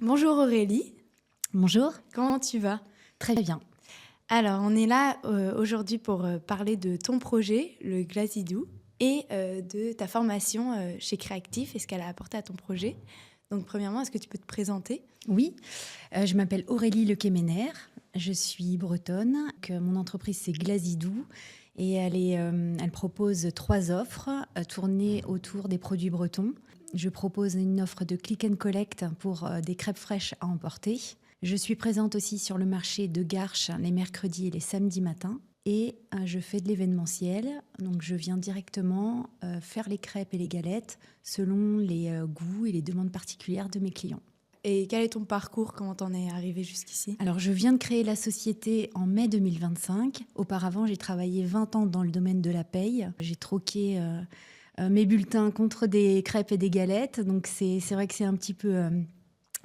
Bonjour Aurélie, Bonjour, comment tu vas? très bien. Alors, on est là aujourd'hui pour parler de ton projet, le Glazidou, et de ta formation chez Créactif et ce qu'elle a apporté à ton projet. Donc, premièrement, est-ce que tu peux te présenter? Oui, je m'appelle Aurélie Lequemener, je suis bretonne. Mon entreprise, c'est Glazidou et elle propose 3 offres tournées autour des produits bretons. Je propose une offre de click and collect pour des crêpes fraîches à emporter. Je suis présente aussi sur le marché de Garches les mercredis et les samedis matins. Et je fais de l'événementiel, donc je viens directement faire les crêpes et les galettes selon les goûts et les demandes particulières de mes clients. Et quel est ton parcours? Comment t'en es arrivé jusqu'ici? Alors, je viens de créer la société en mai 2025. Auparavant, j'ai travaillé 20 ans dans le domaine de la paye. J'ai troqué mes bulletins contre des crêpes et des galettes. Donc, c'est vrai que c'est un petit peu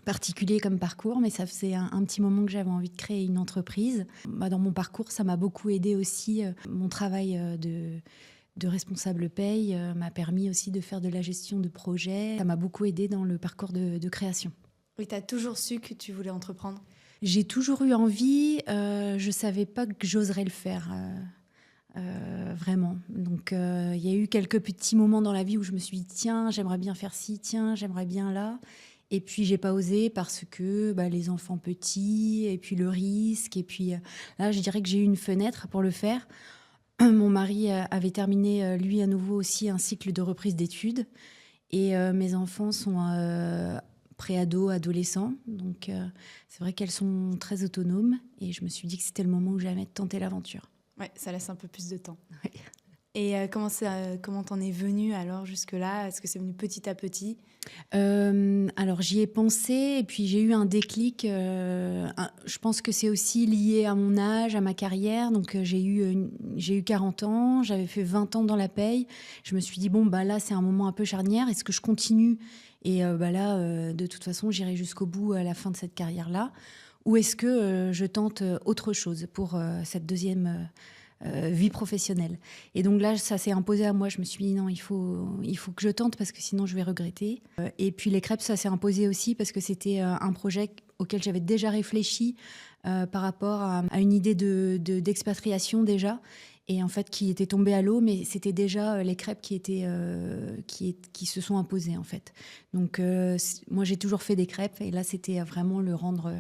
particulier comme parcours, mais ça faisait un petit moment que j'avais envie de créer une entreprise. Dans mon parcours, ça m'a beaucoup aidé aussi. Mon travail de responsable paye m'a permis aussi de faire de la gestion de projet. Ça m'a beaucoup aidé dans le parcours de création. Oui, t'as toujours su que tu voulais entreprendre. J'ai toujours eu envie, je savais pas que j'oserais le faire, vraiment. Donc, il y a eu quelques petits moments dans la vie où je me suis dit: «Tiens, j'aimerais bien faire ci, tiens, j'aimerais bien là». Et puis j'ai pas osé parce que, les enfants petits et puis le risque et puis, là, je dirais que j'ai eu une fenêtre pour le faire. Mon mari, avait terminé, lui, à nouveau aussi un cycle de reprise d'études et mes enfants sont, préados, adolescents. Donc, c'est vrai qu'elles sont très autonomes et je me suis dit que c'était le moment où j'allais tenter l'aventure. Ouais, ça laisse un peu plus de temps. Oui. Et comment t'en es venue alors jusque-là? Est-ce que c'est venu petit à petit? Alors j'y ai pensé et puis j'ai eu un déclic, je pense que c'est aussi lié à mon âge, à ma carrière. Donc, j'ai eu 40 ans, j'avais fait 20 ans dans la paye. Je me suis dit: «Bon, là, c'est un moment un peu charnière. Est-ce que je continue et là, de toute façon, j'irai jusqu'au bout à la fin de cette carrière-là? Ou est-ce que, je tente, autre chose pour, cette deuxième vie professionnelle?» Et donc là, ça s'est imposé à moi. Je me suis dit: «Non, il faut que je tente parce que sinon je vais regretter». Et puis les crêpes, ça s'est imposé aussi parce que c'était un projet auquel j'avais déjà réfléchi par rapport à une idée d'expatriation déjà, et en fait qui était tombée à l'eau, mais c'était déjà les crêpes qui se sont imposées en fait. Donc, moi j'ai toujours fait des crêpes et là c'était vraiment le rendre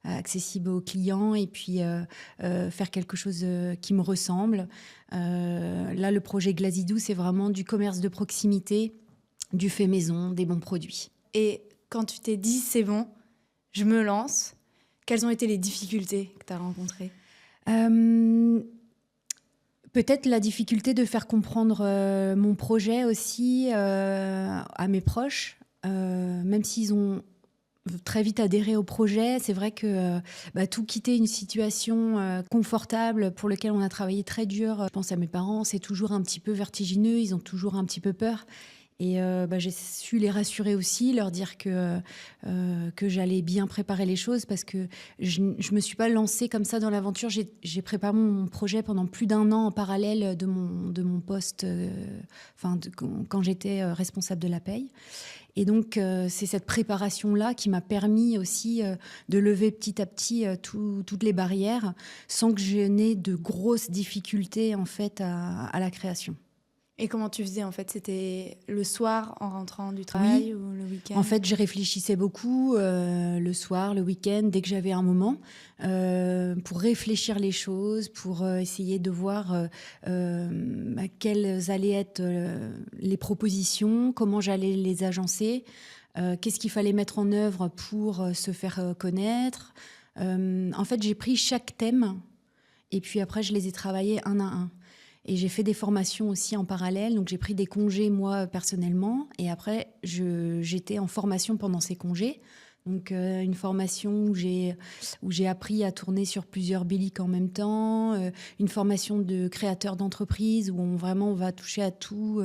accessible aux clients et puis faire quelque chose qui me ressemble. Là, le projet Glazidou, c'est vraiment du commerce de proximité, du fait maison, des bons produits. Et quand tu t'es dit, c'est bon, je me lance, quelles ont été les difficultés que tu as rencontrées? Euh, Peut-être la difficulté de faire comprendre mon projet aussi à mes proches, même s'ils ont très vite adhéré au projet. C'est vrai que tout quitter une situation confortable pour laquelle on a travaillé très dur, je pense à mes parents, c'est toujours un petit peu vertigineux, ils ont toujours un petit peu peur. Et j'ai su les rassurer aussi, leur dire que j'allais bien préparer les choses parce que je ne me suis pas lancée comme ça dans l'aventure. J'ai préparé mon projet pendant plus d'1 an en parallèle de mon poste, quand j'étais responsable de la paye. Et donc, c'est cette préparation-là qui m'a permis aussi de lever petit à petit toutes les barrières sans que je n'ai de grosses difficultés en fait à la création. Et comment tu faisais en fait? C'était le soir en rentrant du Oui, travail ou le week-end? en fait, je réfléchissais beaucoup le soir, le week-end, dès que j'avais un moment, pour réfléchir les choses, pour essayer de voir quelles allaient être les propositions, comment j'allais les agencer, qu'est-ce qu'il fallait mettre en œuvre pour se faire connaître. En fait, j'ai pris chaque thème et puis après, je les ai travaillés un à un. Et j'ai fait des formations aussi en parallèle. Donc, j'ai pris des congés, moi, personnellement. Et après, j'étais en formation pendant ces congés. Donc, une formation où j'ai appris à tourner sur plusieurs biliques en même temps. Une formation de créateur d'entreprise où on va toucher à tout,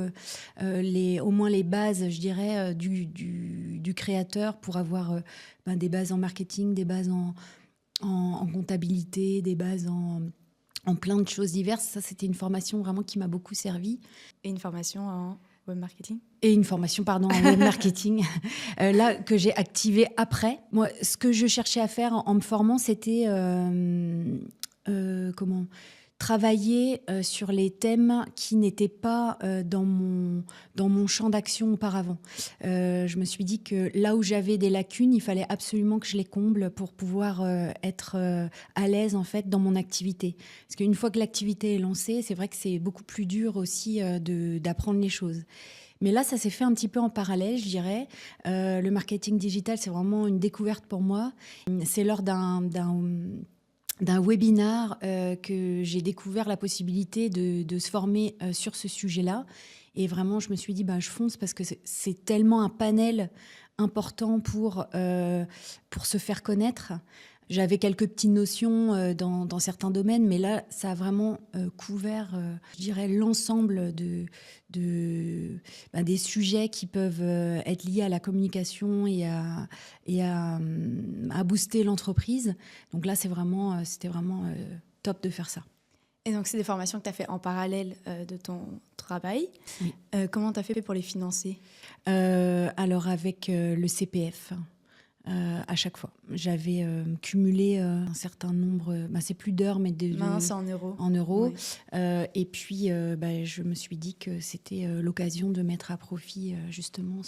au moins les bases, je dirais, du créateur pour avoir des bases en marketing, des bases en comptabilité, des bases en plein de choses diverses. Ça, c'était une formation vraiment qui m'a beaucoup servi. Et une formation en... web marketing. Et une formation, pardon, en web marketing, là, que j'ai activée après. Moi, ce que je cherchais à faire en me formant, c'était travailler sur les thèmes qui n'étaient pas dans mon champ d'action auparavant. Je me suis dit que là où j'avais des lacunes, il fallait absolument que je les comble pour pouvoir être à l'aise en fait dans mon activité. Parce qu'une fois que l'activité est lancée, c'est vrai que c'est beaucoup plus dur aussi d'apprendre les choses. Mais là, ça s'est fait un petit peu en parallèle, je dirais. Le marketing digital, c'est vraiment une découverte pour moi. C'est lors d'un webinar que j'ai découvert la possibilité de se former sur ce sujet-là. Et vraiment, je me suis dit, je fonce parce que c'est tellement un panel important pour se faire connaître. J'avais quelques petites notions dans certains domaines, mais là, ça a vraiment couvert, je dirais, l'ensemble des sujets qui peuvent être liés à la communication et à booster l'entreprise. Donc là, c'était vraiment top de faire ça. Et donc, c'est des formations que tu as fait en parallèle de ton travail. Oui. Comment tu as fait pour les financer ? Alors, avec le CPF. À chaque fois. J'avais cumulé un certain nombre, c'est plus d'heures, mais c'est en euros. En euros. Oui. Et puis, je me suis dit que c'était l'occasion de mettre à profit justement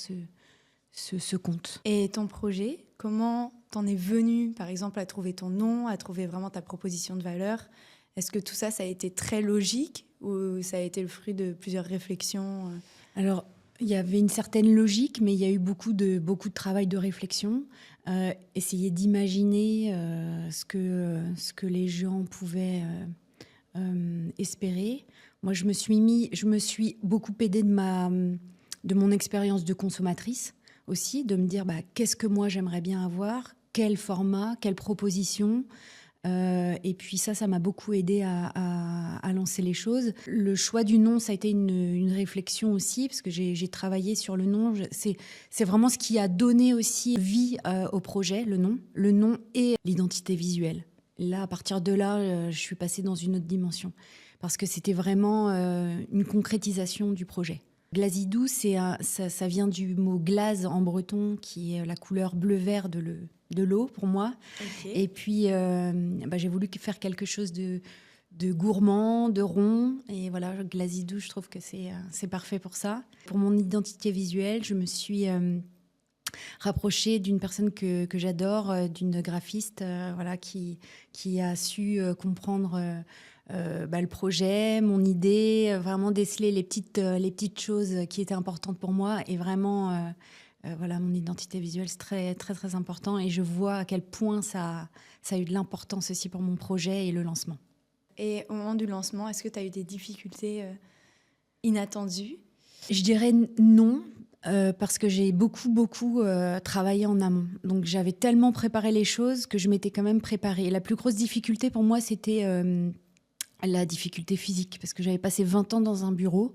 ce compte. Et ton projet, comment t'en es venu, par exemple, à trouver ton nom, à trouver vraiment ta proposition de valeur ? Est-ce que tout ça, ça a été très logique ou ça a été le fruit de plusieurs réflexions ? Alors, il y avait une certaine logique, mais il y a eu beaucoup de travail de réflexion. Essayer d'imaginer ce que les gens pouvaient espérer. Moi, je me suis beaucoup aidée de mon expérience de consommatrice aussi, de me dire qu'est-ce que moi j'aimerais bien avoir, quel format, quelle proposition. Et puis ça m'a beaucoup aidée à lancer les choses. Le choix du nom, ça a été une réflexion aussi, parce que j'ai travaillé sur le nom. C'est vraiment ce qui a donné aussi vie au projet, le nom et l'identité visuelle. Là, à partir de là, je suis passée dans une autre dimension, parce que c'était vraiment une concrétisation du projet. Glazidou, ça vient du mot glaze en breton, qui est la couleur bleu-vert de l'eau pour moi. Okay. Et puis, j'ai voulu faire quelque chose de gourmand, de rond. Et voilà, Glazidou, je trouve que c'est parfait pour ça. Pour mon identité visuelle, je me suis rapprochée d'une personne que j'adore, d'une graphiste qui a su comprendre le projet, mon idée, vraiment déceler les petites choses qui étaient importantes pour moi. Et vraiment... mon identité visuelle, c'est très, très, très important. Et je vois à quel point ça a eu de l'importance aussi pour mon projet et le lancement. Et au moment du lancement, est-ce que tu as eu des difficultés inattendues ? Je dirais non, parce que j'ai beaucoup travaillé en amont. Donc j'avais tellement préparé les choses que je m'étais quand même préparée. Et la plus grosse difficulté pour moi, c'était la difficulté physique, parce que j'avais passé 20 ans dans un bureau.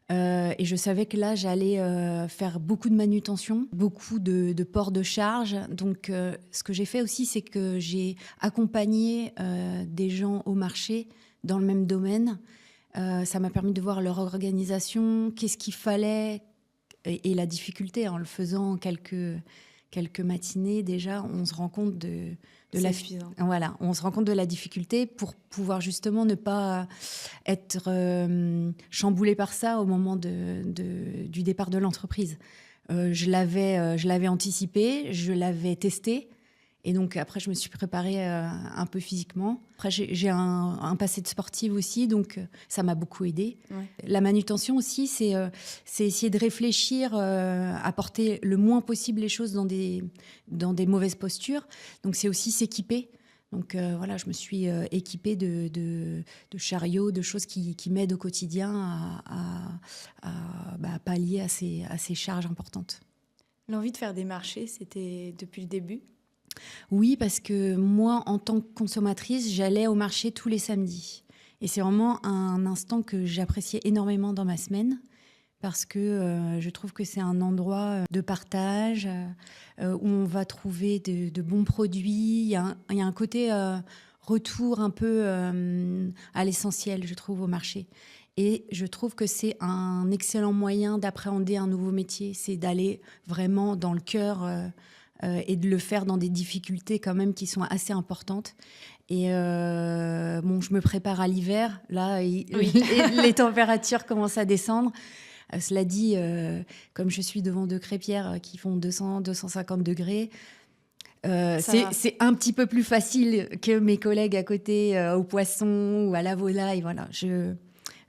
Et je savais que là, j'allais faire beaucoup de manutention, beaucoup de port de charge. Donc, ce que j'ai fait aussi, c'est que j'ai accompagné des gens au marché dans le même domaine. Ça m'a permis de voir leur organisation, qu'est-ce qu'il fallait et la difficulté. En le faisant quelques matinées, déjà, on se rend compte on se rend compte de la difficulté pour pouvoir justement ne pas être chamboulé par ça au moment du départ de l'entreprise. Je l'avais anticipé, je l'avais testé. Et donc, après, je me suis préparée un peu physiquement. Après, j'ai un passé de sportive aussi, donc ça m'a beaucoup aidée. Ouais. La manutention aussi, c'est essayer de réfléchir à porter le moins possible les choses dans des mauvaises postures. Donc, c'est aussi s'équiper. Donc, je me suis équipée de chariots, de choses qui m'aident au quotidien à pallier à ces charges importantes. L'envie de faire des marchés, c'était depuis le début ? Oui, parce que moi, en tant que consommatrice, j'allais au marché tous les samedis. Et c'est vraiment un instant que j'appréciais énormément dans ma semaine, parce que je trouve que c'est un endroit de partage, où on va trouver de bons produits. Il y a un côté retour un peu à l'essentiel, je trouve, au marché. Et je trouve que c'est un excellent moyen d'appréhender un nouveau métier. C'est d'aller vraiment dans le cœur et de le faire dans des difficultés quand même qui sont assez importantes. Et bon, je me prépare à l'hiver. Là, les températures commencent à descendre. Cela dit, comme je suis devant deux crêpières qui font 200-250 degrés, c'est un petit peu plus facile que mes collègues à côté au poisson ou à la volaille. Voilà,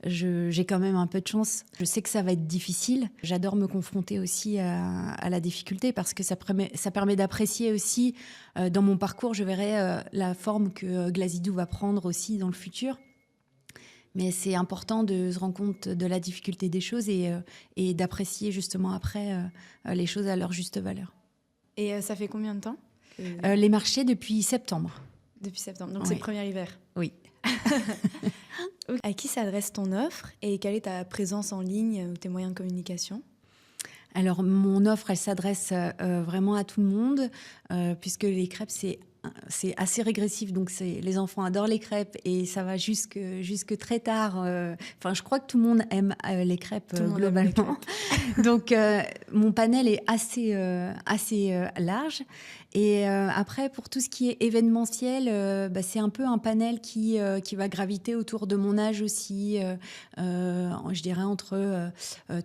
j'ai quand même un peu de chance. Je sais que ça va être difficile. J'adore me confronter aussi à la difficulté parce que ça permet d'apprécier aussi, dans mon parcours, je verrai la forme que Glazidou va prendre aussi dans le futur. Mais c'est important de se rendre compte de la difficulté des choses et d'apprécier justement après les choses à leur juste valeur. Et ça fait combien de temps les marchés depuis septembre. Depuis septembre, donc c'est le premier hiver. Oui. À qui s'adresse ton offre et quelle est ta présence en ligne ou tes moyens de communication ? Alors, mon offre, elle s'adresse vraiment à tout le monde, puisque les crêpes, c'est assez régressif. Donc, les enfants adorent les crêpes et ça va jusque très tard. Enfin, je crois que tout le monde aime les crêpes globalement. Donc, mon panel est assez large. Et après, pour tout ce qui est événementiel, c'est un peu un panel qui va graviter autour de mon âge aussi. Je dirais entre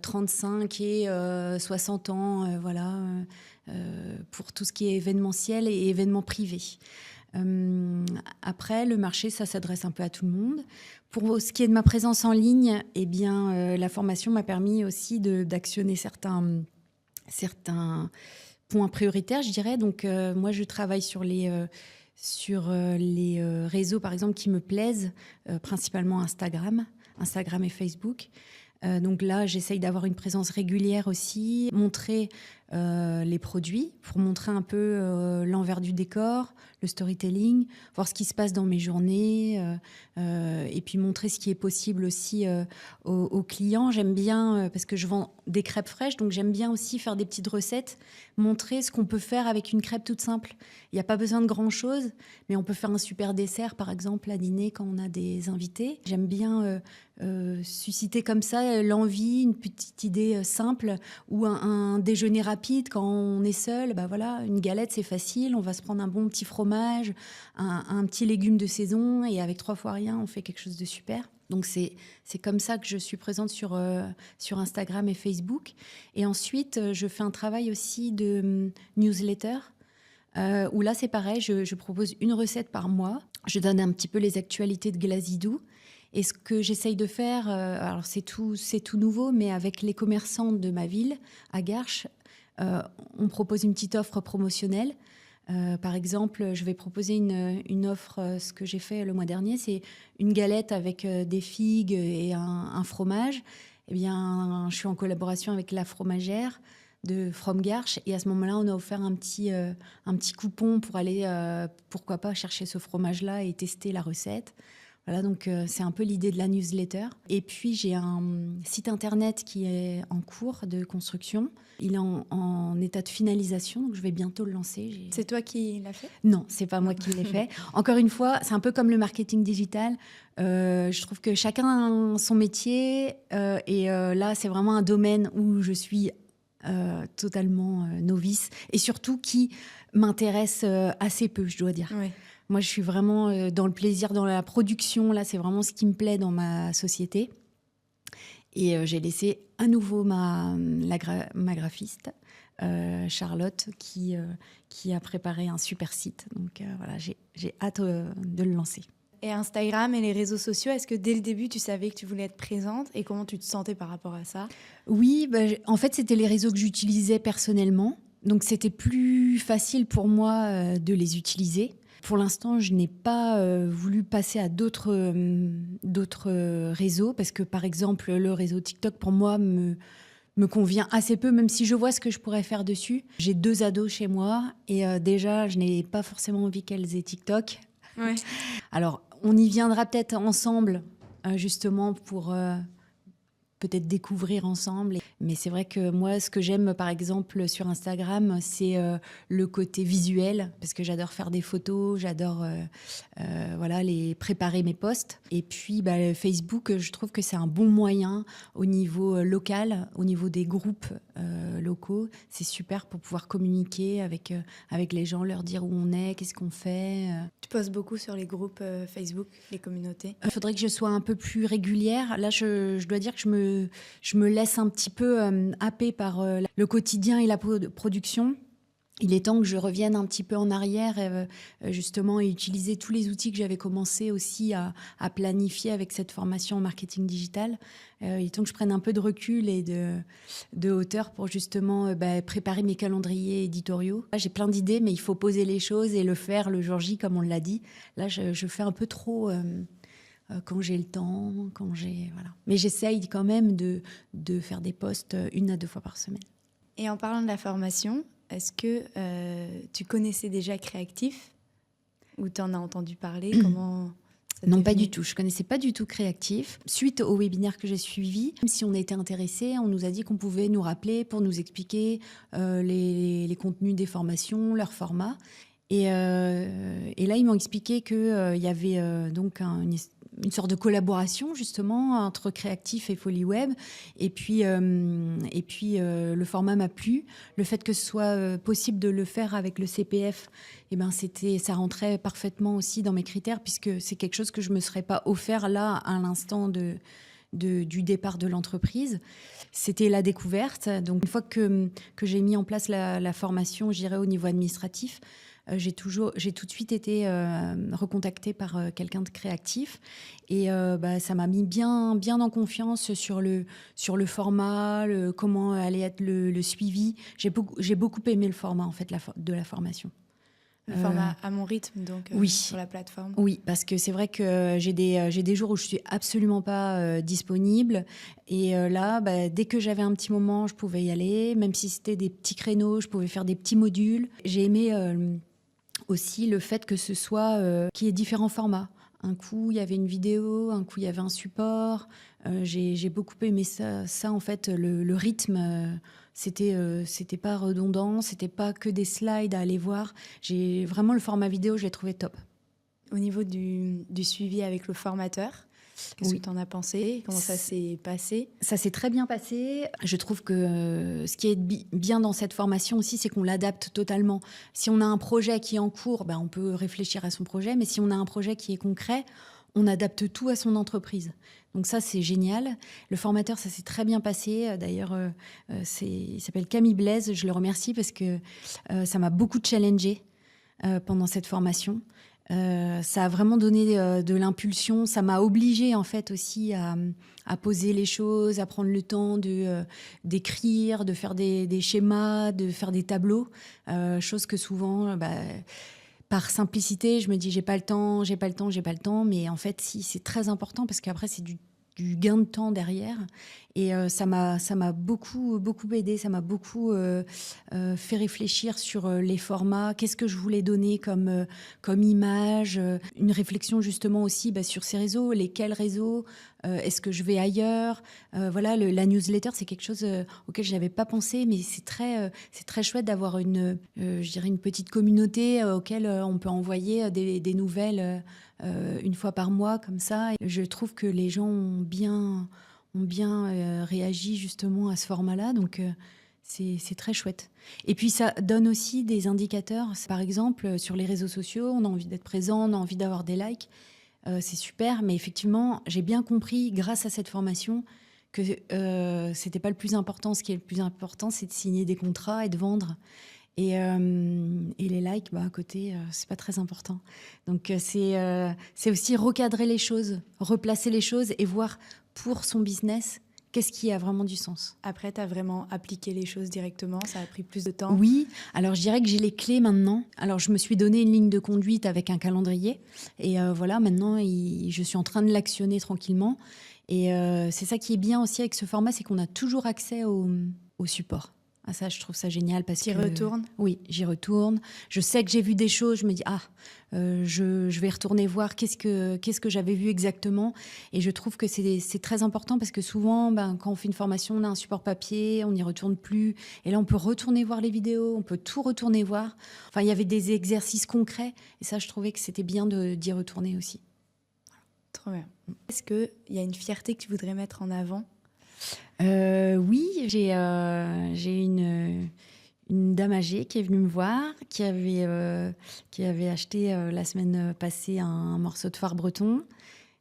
35 et 60 ans, voilà. Pour tout ce qui est événementiel et événements privés. Après, le marché, ça s'adresse un peu à tout le monde. Pour ce qui est de ma présence en ligne, eh bien, la formation m'a permis aussi d'actionner certains points prioritaires, je dirais. Donc, moi, je travaille sur les réseaux, par exemple, qui me plaisent, principalement Instagram et Facebook. Donc là, j'essaye d'avoir une présence régulière aussi, montrer les produits pour montrer un peu l'envers du décor, le storytelling, voir ce qui se passe dans mes journées et puis montrer ce qui est possible aussi aux clients. J'aime bien, parce que je vends des crêpes fraîches, donc j'aime bien aussi faire des petites recettes, montrer ce qu'on peut faire avec une crêpe toute simple. Il n'y a pas besoin de grand-chose, mais on peut faire un super dessert, par exemple, à dîner quand on a des invités. J'aime bien susciter comme ça l'envie, une petite idée simple ou un déjeuner rapide quand on est seul. Bah voilà, une galette, c'est facile. On va se prendre un bon petit fromage, un petit légume de saison et avec 3 fois rien, on fait quelque chose de super. Donc, c'est comme ça que je suis présente sur Instagram et Facebook. Et ensuite, je fais un travail aussi de newsletter où là, c'est pareil, je propose une recette par mois. Je donne un petit peu les actualités de Glazidou. Et ce que j'essaye de faire, alors c'est tout nouveau, mais avec les commerçants de ma ville, à Garches, on propose une petite offre promotionnelle. Par exemple, je vais proposer une offre, ce que j'ai fait le mois dernier, c'est une galette avec des figues et un fromage. Eh bien, je suis en collaboration avec la fromagère de From Garches et à ce moment-là, on a offert un petit coupon pour aller, pourquoi pas, chercher ce fromage-là et tester la recette. Voilà, donc c'est un peu l'idée de la newsletter. Et puis, j'ai un site internet qui est en cours de construction. Il est en état de finalisation, donc je vais bientôt le lancer. C'est toi qui l'as fait ? Non, c'est pas moi qui l'ai fait. Encore une fois, c'est un peu comme le marketing digital. Je trouve que chacun a son métier. Et là, c'est vraiment un domaine où je suis totalement novice. Et surtout qui m'intéresse assez peu, je dois dire. Ouais. Moi, je suis vraiment dans le plaisir, dans la production. Là, c'est vraiment ce qui me plaît dans ma société. Et j'ai laissé à nouveau ma graphiste, Charlotte, qui a préparé un super site. Donc voilà, j'ai hâte de le lancer. Et Instagram et les réseaux sociaux, est-ce que dès le début, tu savais que tu voulais être présente et comment tu te sentais par rapport à ça ? Oui, en fait, c'était les réseaux que j'utilisais personnellement. Donc, c'était plus facile pour moi de les utiliser. Pour l'instant, je n'ai pas voulu passer à d'autres réseaux parce que, par exemple, le réseau TikTok, pour moi, me convient assez peu, même si je vois ce que je pourrais faire dessus. J'ai 2 ados chez moi et déjà, je n'ai pas forcément envie qu'elles aient TikTok. Ouais. Alors, on y viendra peut-être ensemble, justement, pour peut-être découvrir ensemble. Mais c'est vrai que moi, ce que j'aime, par exemple, sur Instagram, c'est le côté visuel, parce que j'adore faire des photos, j'adore préparer mes posts. Et puis, Facebook, je trouve que c'est un bon moyen au niveau local, au niveau des groupes locaux. C'est super pour pouvoir communiquer avec les gens, leur dire où on est, qu'est-ce qu'on fait. Tu postes beaucoup sur les groupes Facebook, les communautés. Il faudrait que je sois un peu plus régulière. Là, je dois dire que je me laisse un petit peu happer par le quotidien et la production. Il est temps que je revienne un petit peu en arrière, justement, et utiliser tous les outils que j'avais commencé aussi à planifier avec cette formation en marketing digital. Il est temps que je prenne un peu de recul et de hauteur pour justement préparer mes calendriers éditoriaux. Là, j'ai plein d'idées, mais il faut poser les choses et le faire le jour J, comme on l'a dit. Là, je fais un peu trop quand j'ai le temps, voilà. Mais j'essaye quand même de faire des posts 1 à 2 fois par semaine. Et en parlant de la formation, est-ce que tu connaissais déjà Créactif ou tu en as entendu parler? Comment ça Non, t'est pas venu? du tout. Je connaissais pas du tout Créactif. Suite au webinaire que j'ai suivi, même si on était intéressés, on nous a dit qu'on pouvait nous rappeler pour nous expliquer les contenus des formations, leur format. Et là, ils m'ont expliqué qu'il y avait donc une sorte de collaboration justement entre Créactif et Folie Web. Et puis le format m'a plu. Le fait que ce soit possible de le faire avec le CPF, ça rentrait parfaitement aussi dans mes critères, puisque c'est quelque chose que je me serais pas offert là à l'instant du départ de l'entreprise. C'était la découverte. Donc une fois que j'ai mis en place la formation, je dirais au niveau administratif, j'ai tout de suite été recontactée par quelqu'un de Créactif, et ça m'a mis bien en confiance sur le format, comment allait être le suivi. J'ai beaucoup aimé le format en fait de la formation. Le format à mon rythme, donc oui. sur la plateforme. Oui, parce que c'est vrai que j'ai des jours où je suis absolument pas disponible. Et là, dès que j'avais un petit moment, je pouvais y aller. Même si c'était des petits créneaux, je pouvais faire des petits modules. J'ai aimé aussi le fait que ce soit qu'il y ait différents formats. Un coup, il y avait une vidéo, un coup, il y avait un support. J'ai beaucoup aimé ça en fait, le rythme. C'était pas redondant, c'était pas que des slides à aller voir. J'ai vraiment le format vidéo, je l'ai trouvé top. Au niveau du suivi avec le formateur, qu'est-ce Oui. que tu en as pensé? Comment ça s'est passé? Ça s'est très bien passé. Je trouve que ce qui est bien dans cette formation aussi, c'est qu'on l'adapte totalement. Si on a un projet qui est en cours, on peut réfléchir à son projet. Mais si on a un projet qui est concret, on adapte tout à son entreprise. Donc ça, c'est génial. Le formateur, ça s'est très bien passé. D'ailleurs, il s'appelle Camille Blaise. Je le remercie parce que ça m'a beaucoup challengée pendant cette formation. Ça a vraiment donné de l'impulsion. Ça m'a obligée en fait aussi à poser les choses, à prendre le temps d'écrire, de faire des schémas, de faire des tableaux. Chose que souvent... par simplicité, je me dis j'ai pas le temps, mais en fait si, c'est très important parce qu'après c'est du gain de temps derrière, et ça m'a beaucoup aidé, ça m'a beaucoup fait réfléchir sur les formats, qu'est-ce que je voulais donner comme image, une réflexion justement aussi sur ces réseaux, lesquels réseaux, est-ce que je vais ailleurs, la newsletter, c'est quelque chose auquel je n'avais pas pensé, mais c'est très chouette d'avoir une petite communauté auquel on peut envoyer des nouvelles une fois par mois comme ça. Et je trouve que les gens ont bien réagi justement à ce format-là, donc c'est très chouette. Et puis ça donne aussi des indicateurs. Par exemple, sur les réseaux sociaux, on a envie d'être présent, on a envie d'avoir des likes. C'est super, mais effectivement, j'ai bien compris, grâce à cette formation, que c'était pas le plus important. Ce qui est le plus important, c'est de signer des contrats et de vendre. Et les likes, à côté, c'est pas très important. Donc c'est aussi recadrer les choses, replacer les choses et voir pour son business qu'est-ce qui a vraiment du sens. Après, tu as vraiment appliqué les choses directement, ça a pris plus de temps? Oui, alors je dirais que j'ai les clés maintenant. Alors je me suis donné une ligne de conduite avec un calendrier. Et maintenant, je suis en train de l'actionner tranquillement. Et c'est ça qui est bien aussi avec ce format, c'est qu'on a toujours accès au support. Ah, ça, je trouve ça génial parce Tu y que... retournes? Oui, j'y retourne. Je sais que j'ai vu des choses, je me dis, je vais retourner voir qu'est-ce que j'avais vu exactement. Et je trouve que c'est très important parce que souvent, quand on fait une formation, on a un support papier, on n'y retourne plus. Et là, on peut retourner voir les vidéos, on peut tout retourner voir. Enfin, il y avait des exercices concrets. Et ça, je trouvais que c'était bien d'y retourner aussi. Trop bien. Est-ce qu'il y a une fierté que tu voudrais mettre en avant? Oui, j'ai une dame âgée qui est venue me voir, qui avait acheté la semaine passée un morceau de phare breton.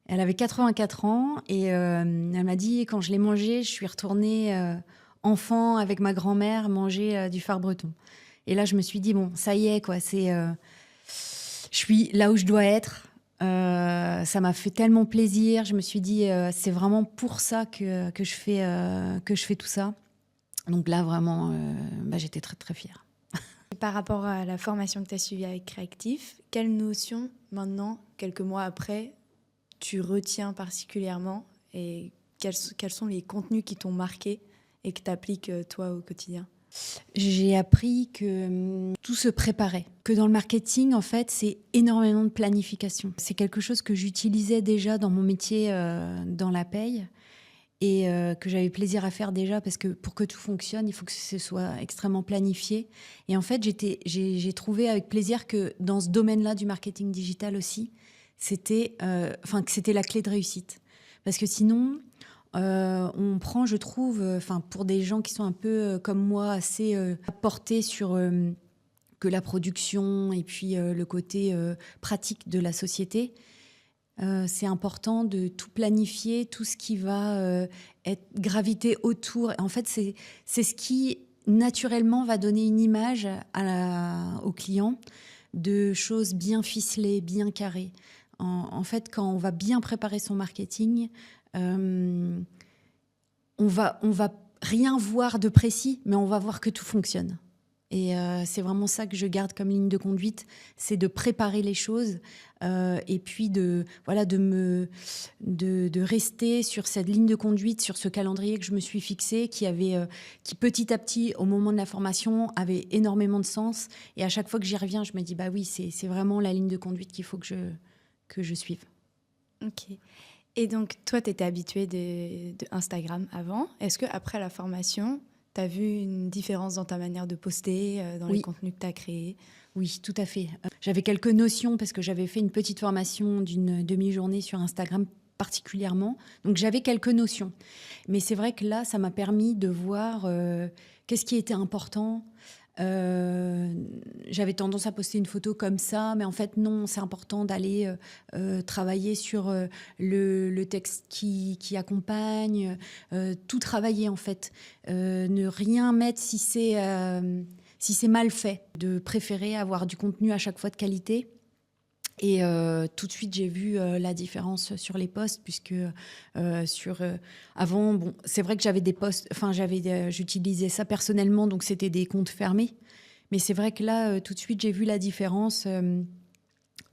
Elle avait 84 ans et elle m'a dit, quand je l'ai mangé, je suis retournée enfant avec ma grand-mère manger du phare breton. Et là, je me suis dit, bon, ça y est, quoi, je suis là où je dois être. Ça m'a fait tellement plaisir. Je me suis dit, c'est vraiment pour ça que je fais tout ça. Donc là, vraiment, j'étais très, très fière. Par rapport à la formation que tu as suivie avec Créactif, quelle notion, maintenant, quelques mois après, tu retiens particulièrement et quels sont les contenus qui t'ont marqué et que tu appliques toi au quotidien? J'ai appris que tout se préparait, que dans le marketing, en fait, c'est énormément de planification. C'est quelque chose que j'utilisais déjà dans mon métier dans la paye et que j'avais plaisir à faire déjà parce que pour que tout fonctionne, il faut que ce soit extrêmement planifié. Et en fait, j'ai trouvé avec plaisir que dans ce domaine-là du marketing digital aussi, que c'était la clé de réussite. Parce que sinon, on prend, je trouve, pour des gens qui sont un peu comme moi, assez portés sur que la production et puis le côté pratique de la société, c'est important de tout planifier, tout ce qui va être gravité autour. En fait, c'est ce qui naturellement va donner une image au client de choses bien ficelées, bien carrées. En fait, quand on va bien préparer son marketing, on va rien voir de précis, mais on va voir que tout fonctionne. Et c'est vraiment ça que je garde comme ligne de conduite, c'est de préparer les choses et puis de rester sur cette ligne de conduite, sur ce calendrier que je me suis fixé, qui petit à petit, au moment de la formation, avait énormément de sens. Et à chaque fois que j'y reviens, je me dis, bah oui, c'est vraiment la ligne de conduite qu'il faut que je suive. Ok. Et donc, toi, tu étais habituée de Instagram avant. Est-ce qu'après la formation, tu as vu une différence dans ta manière de poster, dans les contenus que tu as créés? Oui, tout à fait. J'avais quelques notions parce que j'avais fait une petite formation d'une demi-journée sur Instagram particulièrement. Donc, j'avais quelques notions. Mais c'est vrai que là, ça m'a permis de voir qu'est-ce qui était important. J'avais tendance à poster une photo comme ça, mais en fait non, c'est important d'aller travailler sur le texte qui accompagne, tout travailler en fait, ne rien mettre si c'est mal fait, de préférer avoir du contenu à chaque fois de qualité. Et tout de suite, j'ai vu la différence sur les posts, puisque avant, bon, c'est vrai que j'avais des posts, j'utilisais ça personnellement, donc c'était des comptes fermés. Mais c'est vrai que là, tout de suite, j'ai vu la différence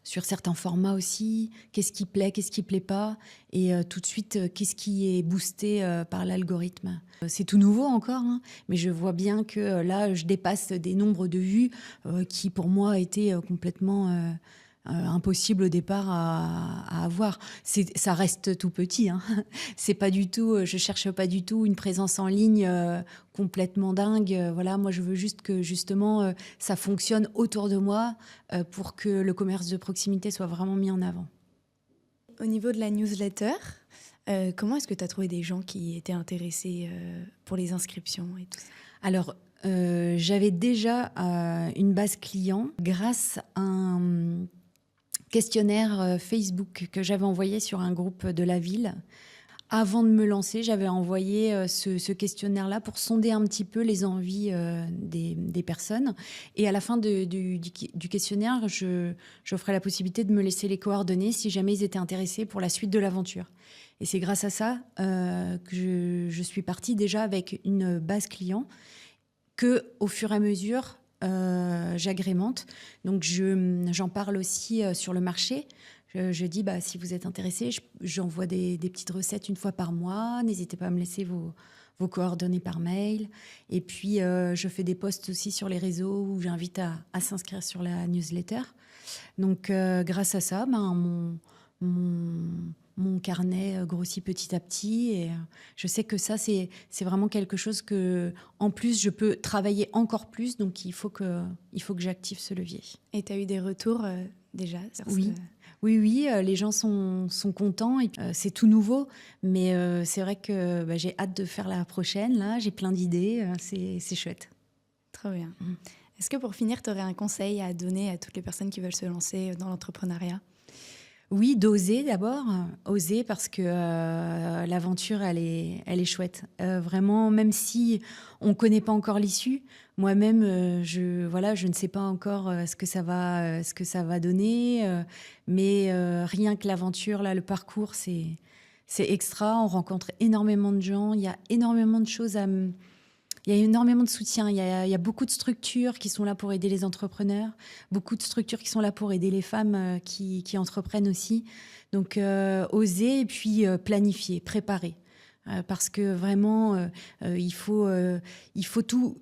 sur certains formats aussi. Qu'est-ce qui plaît, qu'est-ce qui plaît pas, et tout de suite, qu'est-ce qui est boosté par l'algorithme. C'est tout nouveau encore, hein, mais je vois bien que là, je dépasse des nombres de vues qui, pour moi, étaient complètement impossible au départ à avoir. Ça reste tout petit, hein. C'est pas du tout, je cherche pas du tout une présence en ligne complètement dingue. Voilà, moi je veux juste que justement ça fonctionne autour de moi pour que le commerce de proximité soit vraiment mis en avant. Au niveau de la newsletter, comment est-ce que tu as trouvé des gens qui étaient intéressés pour les inscriptions et tout ça? Alors, j'avais déjà une base client grâce à un questionnaire Facebook que j'avais envoyé sur un groupe de la ville. Avant de me lancer, j'avais envoyé ce questionnaire-là pour sonder un petit peu les envies des personnes. Et à la fin du questionnaire, j'offrais la possibilité de me laisser les coordonnées si jamais ils étaient intéressés pour la suite de l'aventure. Et c'est grâce à ça que je suis partie déjà avec une base client que, au fur et à mesure, j'agrémente. Donc, j'en parle aussi sur le marché. Je dis, si vous êtes intéressé, j'envoie des petites recettes une fois par mois. N'hésitez pas à me laisser vos vos coordonnées par mail. Et puis, je fais des posts aussi sur les réseaux où j'invite à s'inscrire sur la newsletter. Donc, grâce à ça, mon carnet grossit petit à petit. Et je sais que ça, c'est vraiment quelque chose que, en plus, je peux travailler encore plus. Donc, il faut que j'active ce levier. Et tu as eu des retours déjà sur Oui. Oui, les gens sont contents. Et, c'est tout nouveau, mais c'est vrai que j'ai hâte de faire la prochaine. Là, j'ai plein d'idées. C'est chouette. Trop bien. Est-ce que pour finir, tu aurais un conseil à donner à toutes les personnes qui veulent se lancer dans l'entrepreneuriat ? Oui, d'oser d'abord. Oser parce que l'aventure, elle est chouette. Vraiment, même si on ne connaît pas encore l'issue, moi-même, je ne sais pas encore ce que ça va donner. Mais rien que l'aventure, là, le parcours, c'est extra. On rencontre énormément de gens. Il y a énormément de choses il y a énormément de soutien. Il y a beaucoup de structures qui sont là pour aider les entrepreneurs, beaucoup de structures qui sont là pour aider les femmes qui entreprennent aussi. Donc, oser et puis planifier, préparer. Parce que vraiment, il faut tout.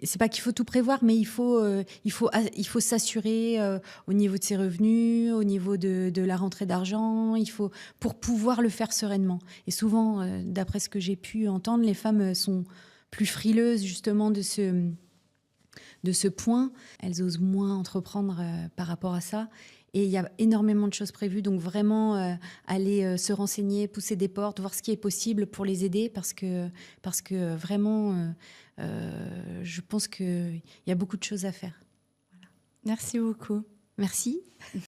C'est pas qu'il faut tout prévoir, mais il faut s'assurer au niveau de ses revenus, au niveau de la rentrée d'argent. Pour pouvoir le faire sereinement. Et souvent, d'après ce que j'ai pu entendre, les femmes sont plus frileuses justement de ce point. Elles osent moins entreprendre par rapport à ça. Et il y a énormément de choses prévues. Donc vraiment, aller se renseigner, pousser des portes, voir ce qui est possible pour les aider. Parce que vraiment, je pense qu'il y a beaucoup de choses à faire. Merci beaucoup. Merci.